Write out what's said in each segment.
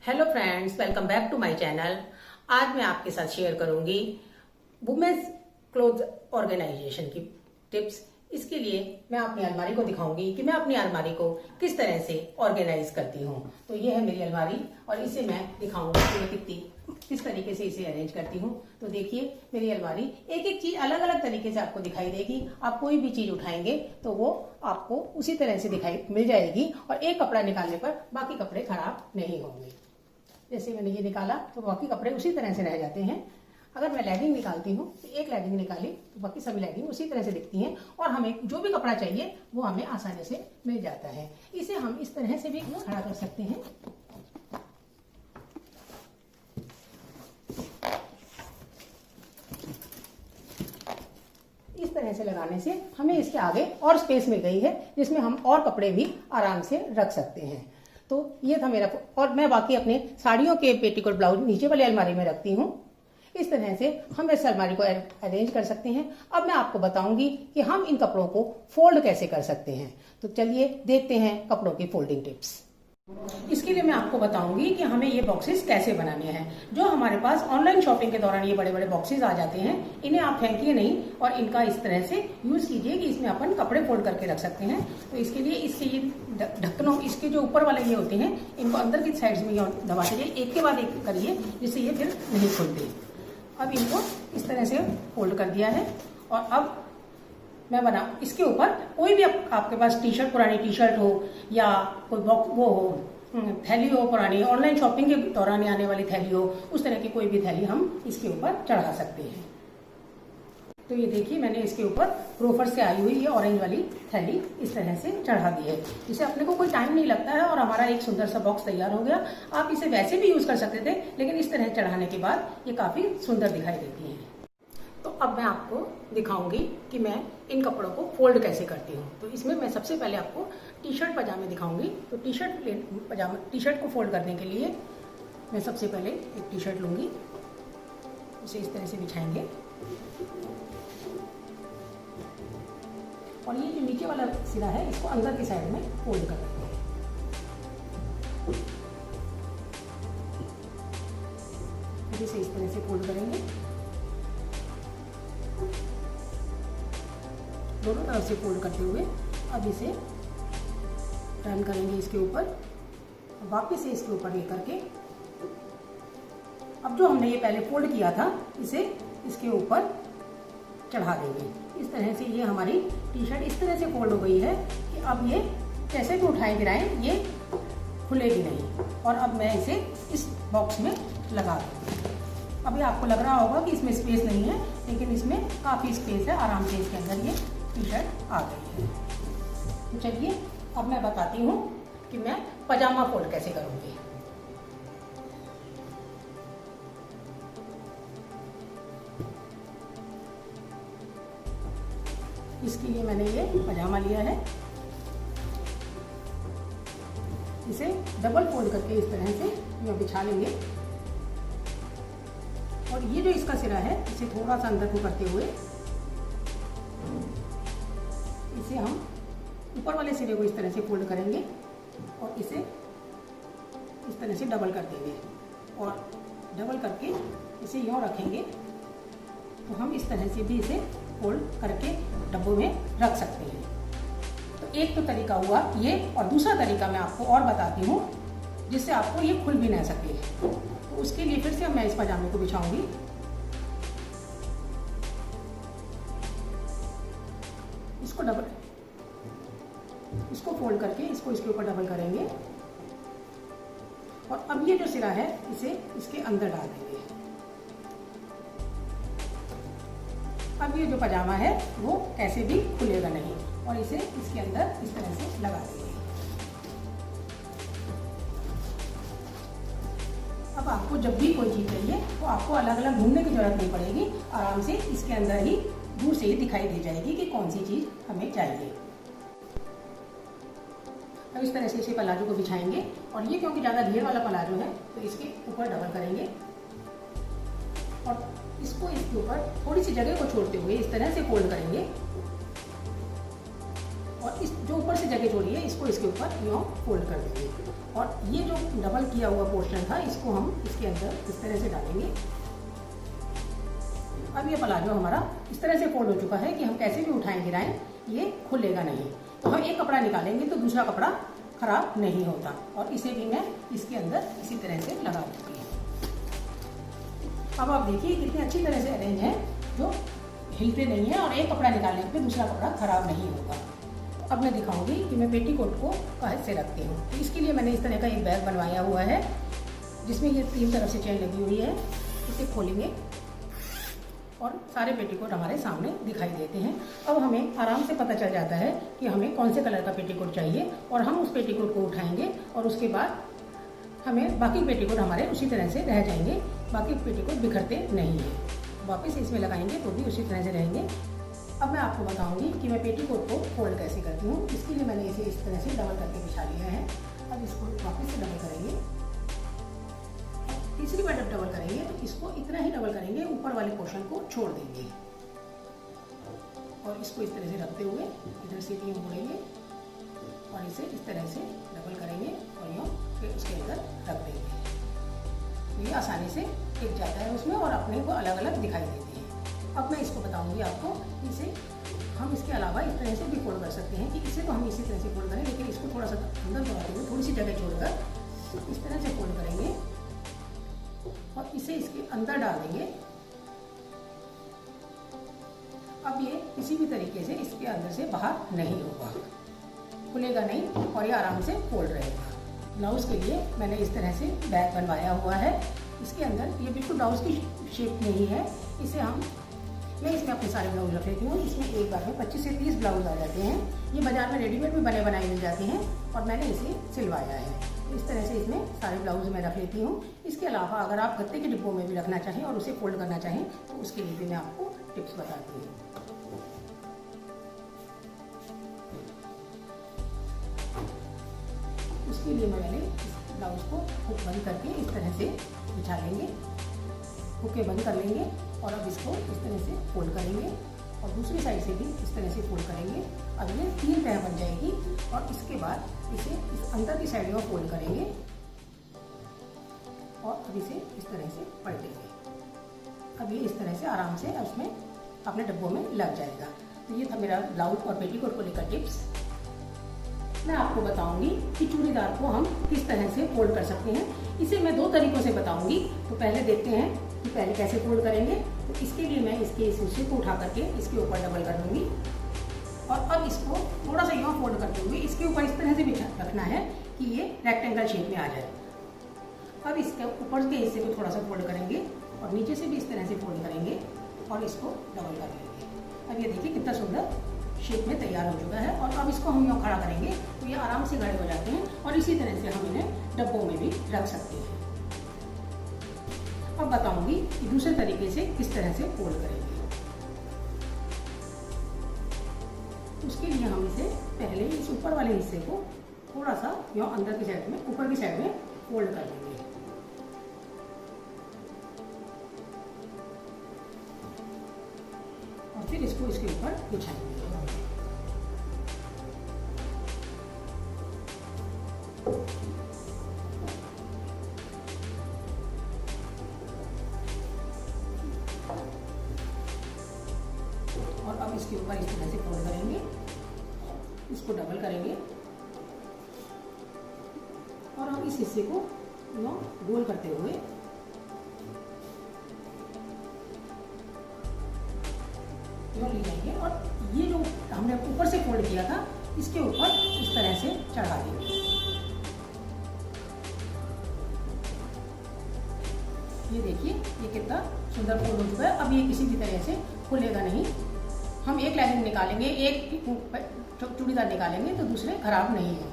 Hello friends, welcome back to my channel. आज मैं आपके साथ शेयर करूंगी वुमेन्स क्लोथ ऑर्गेनाइजेशन की टिप्स। इसके लिए मैं अपनी अलमारी को दिखाऊंगी कि मैं अपनी अलमारी को किस तरह से ऑर्गेनाइज करती हूँ। तो ये है मेरी अलमारी और इसे मैं दिखाऊंगी कि मैं किस तरीके से इसे अरेंज करती हूँ। तो देखिए, मेरी अलमारी एक एक चीज अलग अलग तरीके से आपको दिखाई देगी। आप कोई भी चीज उठाएंगे तो वो आपको उसी तरह से दिखाई मिल जाएगी और एक कपड़ा निकालने पर बाकी कपड़े खराब नहीं होंगे। जैसे मैंने ये निकाला तो बाकी कपड़े उसी तरह से रह जाते हैं। अगर मैं लेगिंग निकालती हूँ तो एक लेगिंग निकाली तो बाकी सभी लेगिंग उसी तरह से दिखती हैं और हमें जो भी कपड़ा चाहिए वो हमें आसानी से मिल जाता है। इसे हम इस तरह से भी खड़ा कर सकते हैं। इस तरह से लगाने से हमें इसके आगे और स्पेस मिल गई है जिसमें हम और कपड़े भी आराम से रख सकते हैं। तो ये था मेरा। और मैं बाकी अपने साड़ियों के पेटीकोट ब्लाउज नीचे वाली अलमारी में रखती हूँ। इस तरह से हम इस अलमारी को अरेंज कर सकते हैं। अब मैं आपको बताऊंगी कि हम इन कपड़ों को फोल्ड कैसे कर सकते हैं। तो चलिए देखते हैं कपड़ों की फोल्डिंग टिप्स। इसके लिए मैं आपको बताऊंगी कि हमें ये बॉक्सेस कैसे बनाने हैं। जो हमारे पास ऑनलाइन शॉपिंग के दौरान ये बड़े बड़े बॉक्सेस आ जाते हैं, इन्हें आप फेंकिए नहीं और इनका इस तरह से यूज कीजिए कि इसमें अपन कपड़े फोल्ड करके रख सकते हैं। तो इसके लिए इसके ये ढक्कनों, इसके जो ऊपर वाले ये होते हैं, इनको अंदर की साइड्स में दबा दीजिए, एक के बाद एक करिए जिससे ये फिर नहीं खुलते। अब इनको इस तरह से फोल्ड कर दिया है और अब मैं बना इसके ऊपर कोई भी आपके पास टी शर्ट, पुरानी टी शर्ट हो या कोई वो हो, थैली हो पुरानी, ऑनलाइन शॉपिंग के दौरान आने वाली थैली हो, उस तरह की कोई भी थैली हम इसके ऊपर चढ़ा सकते हैं। तो ये देखिए, मैंने इसके ऊपर क्रोफर से आई हुई ये ऑरेंज वाली थैली इस तरह से चढ़ा दी है, जिससे अपने को कोई टाइम नहीं लगता है और हमारा एक सुंदर सा बॉक्स तैयार हो गया। आप इसे वैसे भी यूज कर सकते थे, लेकिन इस तरह चढ़ाने के बाद ये काफी सुंदर दिखाई देती है। तो अब मैं आपको दिखाऊंगी कि मैं इन कपड़ों को फोल्ड कैसे करती हूँ। तो इसमें मैं सबसे पहले आपको टी शर्ट पजामे दिखाऊंगी। तो टी शर्ट को फोल्ड करने के लिए मैं सबसे पहले एक टी शर्ट लूंगी, उसे इस तरह से बिछाएंगे और ये जो नीचे वाला सिरा है इसको अंदर की साइड में फोल्ड कर देंगे। इसे इस तरह से फोल्ड करेंगे, दोनों तरफ से फोल्ड करते हुए अब इसे टर्न करेंगे इसके ऊपर, वापस से इसके ऊपर लेकर के अब जो हमने ये पहले फोल्ड किया था इसे इसके ऊपर चढ़ा देंगे। इस तरह से ये हमारी टी शर्ट इस तरह से फोल्ड हो गई है कि अब ये जैसे भी उठाए गिराएं ये खुलेगी नहीं। और अब मैं इसे इस बॉक्स में लगा दूँगी। अभी आपको लग रहा होगा कि इसमें स्पेस नहीं है, लेकिन इसमें काफ़ी स्पेस है, आराम से इसके अंदर ये टी शर्ट आ गई है। तो चलिए अब मैं बताती हूँ कि मैं पजामा फोल्ड कैसे करूँगी। इसके लिए मैंने ये पजामा लिया है, इसे डबल फोल्ड करके इस तरह से ये बिछा लेंगे और ये जो इसका सिरा है इसे थोड़ा सा अंदर को करते हुए इसे हम ऊपर वाले सिरे को इस तरह से फोल्ड करेंगे और इसे इस तरह से डबल कर देंगे और डबल करके इसे यूँ रखेंगे। तो हम इस तरह से भी इसे फोल्ड करके डब्बों में रख सकते हैं। तो एक तो तरीका हुआ ये, और दूसरा तरीका मैं आपको और बताती हूँ जिससे आपको ये खुल भी ना सके। तो उसके लिए फिर से मैं इस पजामे को बिछाऊंगी, इसको फोल्ड करके इसको इसके ऊपर डबल करेंगे और अब ये जो सिरा है इसे इसके अंदर डाल देंगे। अब ये जो पजामा है वो कैसे भी खुलेगा नहीं और इसे इसके अंदर इस तरह से लगा देंगे। अब आपको जब भी कोई चीज चाहिए तो आपको अलग अलग ढूंढने की जरूरत नहीं पड़ेगी, आराम से इसके अंदर ही दूर से ही दिखाई दे जाएगी कि कौन सी चीज हमें चाहिए। अब इस तरह से इसे पलाजो को बिछाएंगे और ये क्योंकि ज़्यादा घेर वाला पलाजो है तो इसके ऊपर डबल करेंगे और इसको इसके ऊपर थोड़ी सी जगह को छोड़ते हुए इस तरह से फोल्ड करेंगे और इस जो ऊपर से जगह छोड़ी है इसको इसके ऊपर यूँ फोल्ड कर देंगे। और ये जो डबल किया हुआ पोर्शन था इसको हम इसके अंदर इस तरह से डालेंगे। अब ये प्लाजो हमारा इस तरह से फोल्ड हो चुका है कि हम कैसे भी उठाएं गिराएं ये खुलेगा नहीं। तो हम एक कपड़ा निकालेंगे तो दूसरा कपड़ा खराब नहीं होता। और इसे भी मैं इसके अंदर इसी तरह से लगा दूंगी। अब आप देखिए कितनी अच्छी तरह से अरेंज है, जो हिलते नहीं है और एक कपड़ा निकालने पे दूसरा कपड़ा खराब नहीं होगा। अब मैं दिखाऊंगी कि मैं पेटीकोट को कहाँ से रखती हूँ। तो इसके लिए मैंने इस तरह का एक बैग बनवाया हुआ है जिसमें ये 3 तरफ से चेन लगी हुई है। इसे खोलेंगे और सारे पेटीकोट हमारे सामने दिखाई देते हैं। अब हमें आराम से पता चल जाता है कि हमें कौन से कलर का पेटीकोट चाहिए और हम उस पेटीकोट को उठाएंगे और उसके बाद हमें बाकी पेटीकोट हमारे उसी तरह से रह जाएंगे। बाकी पेटीकोट बिखरते नहीं हैं। वापस इसमें लगाएंगे तो भी उसी तरह से रहेंगे। अब मैं आपको बताऊंगी कि मैं पेटीकोट को फोल्ड कैसे करती हूँ। इसके लिए मैंने इसे इस तरह से डबल करके बिछा लिया है। अब इसको वापस से डबल करेंगे। तीसरी बार जब डबल करेंगे तो इसको इतना ही डबल करेंगे, ऊपर वाले पोर्शन को छोड़ देंगे और इसको इस तरह से रखते हुए इधर से भी मोड़ेंगे और इसे इस तरह से डबल करेंगे और यूँ फिर उसके अंदर रख देंगे। ये आसानी से टिक जाता है उसमें और अपने को अलग अलग दिखाई देती है। अब मैं इसको बताऊंगी आपको, इसे हम इसके अलावा इस तरह से भी फोल्ड कर सकते हैं कि इसे तो हम इसी तरह से फोल्ड करें, लेकिन इसको थोड़ा सा अंदर दबाते हुए थोड़ी सी जगह छोड़कर इस तरह से फोल्ड करेंगे और इसे इसके अंदर डाल देंगे। अब ये किसी भी तरीके से इसके अंदर से बाहर नहीं होगा, खुलेगा नहीं और ये आराम से फोल्ड रहेगा। ब्लाउज के लिए मैंने इस तरह से बैग बनवाया हुआ है। इसके अंदर ये बिल्कुल ब्लाउज की शेप नहीं है। इसे मैं इसमें अपने सारे ब्लाउज रख लेती हूँ। इसमें एक बार में 25 से 30 ब्लाउज आ जाते हैं। ये बाजार में रेडीमेड में बने बनाए मिल जाते हैं और मैंने इसे सिलवाया है। इस तरह से इसमें सारे ब्लाउज मैं रख लेती हूँ। इसके अलावा अगर आप गत्ते के डिब्बों में भी रखना चाहें और उसे फोल्ड करना चाहें तो उसके लिए भी मैं आपको टिप्स बताती हूँ। उसके लिए मैंने इस ब्लाउज को हुक बंद करके इस तरह से बिछा लेंगे, हुकें बंद कर लेंगे और अब इसको इस तरह से फोल्ड करेंगे और दूसरी साइड से भी इस तरह से फोल्ड करेंगे। अब ये 3 तह बन जाएगी और इसके बाद इसे इस अंदर की साइड में फोल्ड करेंगे और अब इसे इस तरह से पलटेंगे। अब ये इस तरह से आराम से उसमें अपने डब्बों में लग जाएगा। तो ये था मेरा ब्लाउज और पेटीकोट को लेकर टिप्स। मैं आपको बताऊंगी कि चूड़ीदार को हम किस तरह से फोल्ड कर सकते हैं। इसे मैं 2 तरीकों से बताऊंगी। तो पहले देखते हैं कि पहले कैसे फोल्ड करेंगे। तो इसके लिए मैं इसके इस हिस्से को उठा करके इसके ऊपर डबल कर दूंगी और अब इसको थोड़ा सा यहाँ फोल्ड करते हुए इसके ऊपर इस तरह से बिछा रखना है कि ये रेक्टेंगल शेप में आ जाए। अब इसके ऊपर के हिस्से को थोड़ा सा फोल्ड करेंगे और नीचे से भी इस तरह से फोल्ड करेंगे और इसको डबल कर लेंगे। अब ये देखिए कितना सुंदर शेप में तैयार हो चुका है। और अब इसको हम यहाँ खड़ा करेंगे तो ये आराम से खड़े हो जाते हैं और इसी तरह से हम इन्हें डब्बों में भी रख सकते हैं। अब बताऊंगी कि दूसरे तरीके से किस तरह से फोल्ड करेंगे। उसके लिए हम इसे पहले इस ऊपर वाले हिस्से को थोड़ा सा यहाँ अंदर की साइड में, ऊपर की साइड में फोल्ड कर लेंगे और फिर इसको इसके ऊपर बिछाएंगे। और अब इसके ऊपर इस तरह से फोल्ड करेंगे, इसको डबल करेंगे और हम इस हिस्से को गोल करते हुए ले जाएंगे और ये जो हमने ऊपर से फोल्ड किया था इसके ऊपर इस तरह से चढ़ा देंगे। ये देखिए ये कितना सुंदर फोल्ड हो चुका है। अब ये किसी भी तरह से खुलेगा नहीं। हम एक लेगिंग निकालेंगे, एक चूड़ीदार निकालेंगे तो दूसरे खराब नहीं होंगे।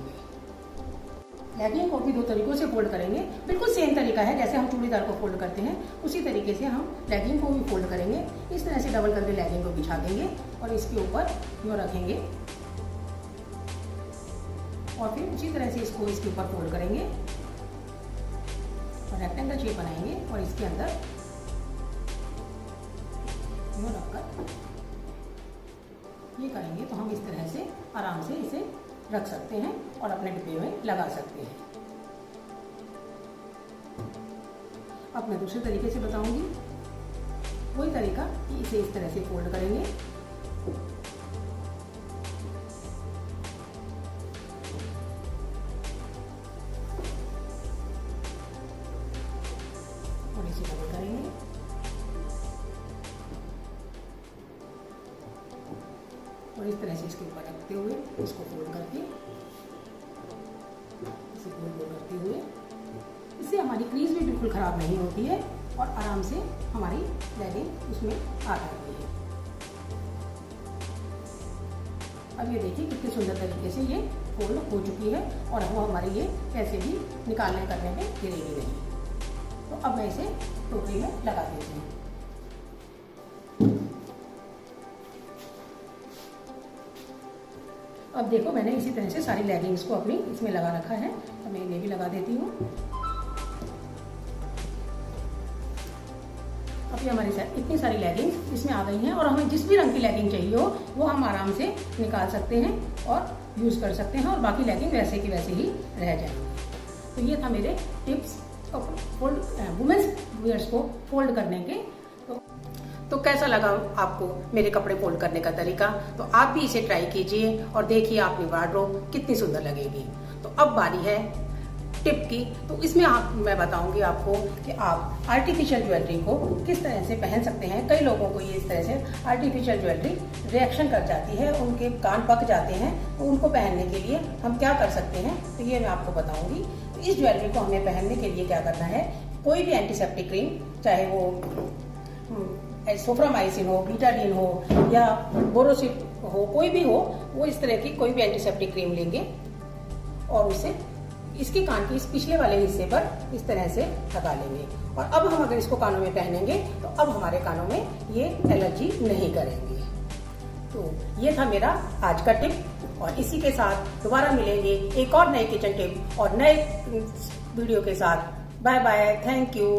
लेगिंग को भी 2 तरीकों से फोल्ड करेंगे। बिल्कुल सेम तरीका है जैसे हम चूड़ीदार को फोल्ड करते हैं, उसी तरीके से हम लेगिंग को भी फोल्ड करेंगे। इस तरह से डबल करके लेगिंग को बिछा देंगे और इसके ऊपर यूँ रखेंगे और फिर उसी तरह से इसको इसके ऊपर फोल्ड करेंगे और रेक्टेंगल शेप बनाएंगे और इसके अंदर यूँ रखकर ये करेंगे तो हम इस तरह से आराम से इसे रख सकते हैं और अपने डिब्बे में लगा सकते हैं। अब मैं दूसरे तरीके से बताऊंगी। वही तरीका कि इसे इस तरह से फोल्ड करेंगे और इसे डबल करेंगे और इस तरह से इसके ऊपर रखते हुए इसको फोल्ड करके इसे गोल गोल करते हुए, इससे हमारी क्रीज भी बिल्कुल खराब नहीं होती है और आराम से हमारी लेगिंग उसमें आ जाती है। अब ये देखिए कितने सुंदर तरीके से ये फोल्ड हो चुकी है और वो हमारी ये कैसे भी निकालने करने में गिरेगी नहीं। तो अब मैं इसे टोकरी में लगा देती हूँ। अब देखो मैंने इसी तरह से सारी लेगिंग्स को अपनी इसमें लगा रखा है, तो मैं इन्हें भी लगा देती हूँ। अब ये हमारी इतनी सारी लेगिंग्स इसमें आ गई हैं और हमें जिस भी रंग की लेगिंग चाहिए हो वो हम आराम से निकाल सकते हैं और यूज़ कर सकते हैं और बाकी लेगिंग वैसे की वैसे ही रह जाएंगी। तो ये था मेरे टिप्स वुमेन्स वियर्स को फोल्ड करने के। तो कैसा लगा आपको मेरे कपड़े फोल्ड करने का तरीका? तो आप भी इसे ट्राई कीजिए और देखिए आपकी वार्डरोब कितनी सुंदर लगेगी। तो अब बारी है टिप की। तो इसमें मैं बताऊंगी आपको कि आप आर्टिफिशियल ज्वेलरी को किस तरह से पहन सकते हैं। कई लोगों को ये इस तरह से आर्टिफिशियल ज्वेलरी रिएक्शन कर जाती है, उनके कान पक जाते हैं, तो उनको पहनने के लिए हम क्या कर सकते हैं, तो ये मैं आपको बताऊंगी। तो इस ज्वेलरी को हमें पहनने के लिए क्या करना है, कोई भी एंटीसेप्टिक क्रीम, चाहे वो सोफ्रामाइसिन हो, बीटाडीन हो या बोरोसिल हो, कोई भी हो, वो इस तरह की कोई भी एंटीसेप्टिक क्रीम लेंगे और उसे इसके कान के इस पिछले वाले हिस्से पर इस तरह से लगा लेंगे। और अब हम अगर इसको कानों में पहनेंगे तो अब हमारे कानों में ये एलर्जी नहीं करेंगे। तो ये था मेरा आज का टिप और इसी के साथ दोबारा मिलेंगे एक और नए किचन टिप और नए वीडियो के साथ। Bye bye, thank you.